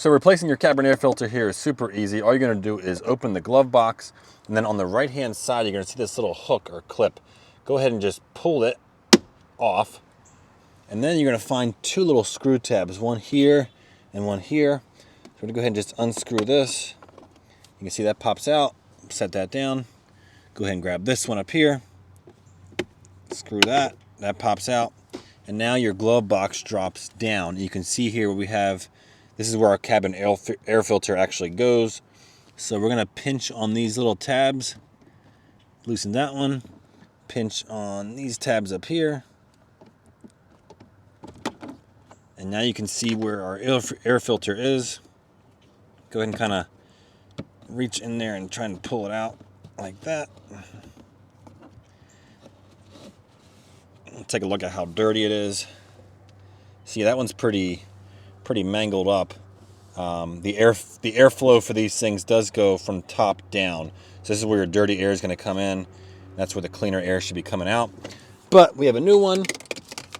So replacing your cabin air filter here is super easy. All you're gonna do is open the glove box, and then on the right-hand side, you're gonna see this little hook or clip. Go ahead and just pull it off. And then you're gonna find two little screw tabs, one here and one here. So we're gonna go ahead and just unscrew this. You can see that pops out, set that down. Go ahead and grab this one up here. Screw that, that pops out. And now your glove box drops down. You can see here we have, this is where our cabin air filter actually goes. So we're gonna pinch on these little tabs, loosen that one, pinch on these tabs up here. And now you can see where our air filter is. Go ahead and kind of reach in there and try and pull it out like that. Take a look at how dirty it is. See, that one's pretty mangled up. The airflow for these things does go from top down. So this is where your dirty air is going to come in. That's where the cleaner air should be coming out. But we have a new one.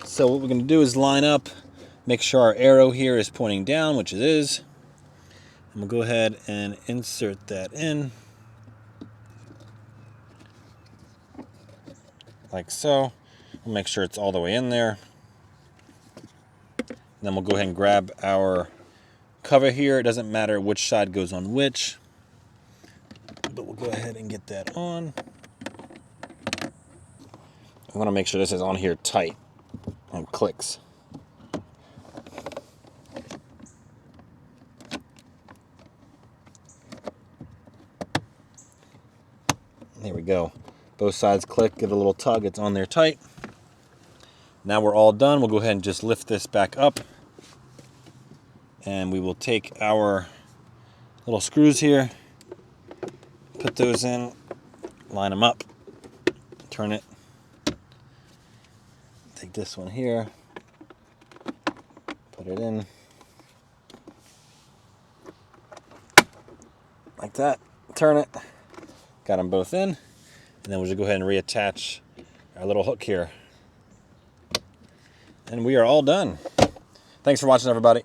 So what we're going to do is line up, make sure our arrow here is pointing down, which it is. And we'll go ahead and insert that in. Like so. We'll make sure it's all the way in there. And then we'll go ahead and grab our cover here. It doesn't matter which side goes on which, but we'll go ahead and get that on. I want to make sure this is on here tight and clicks. There we go. Both sides click, give it a little tug, it's on there tight. Now we're all done. We'll go ahead and just lift this back up. And we will take our little screws here, put those in, line them up, turn it. Take this one here, put it in. Like that, turn it. Got them both in. And then we'll just go ahead and reattach our little hook here. And we are all done. Thanks for watching, everybody.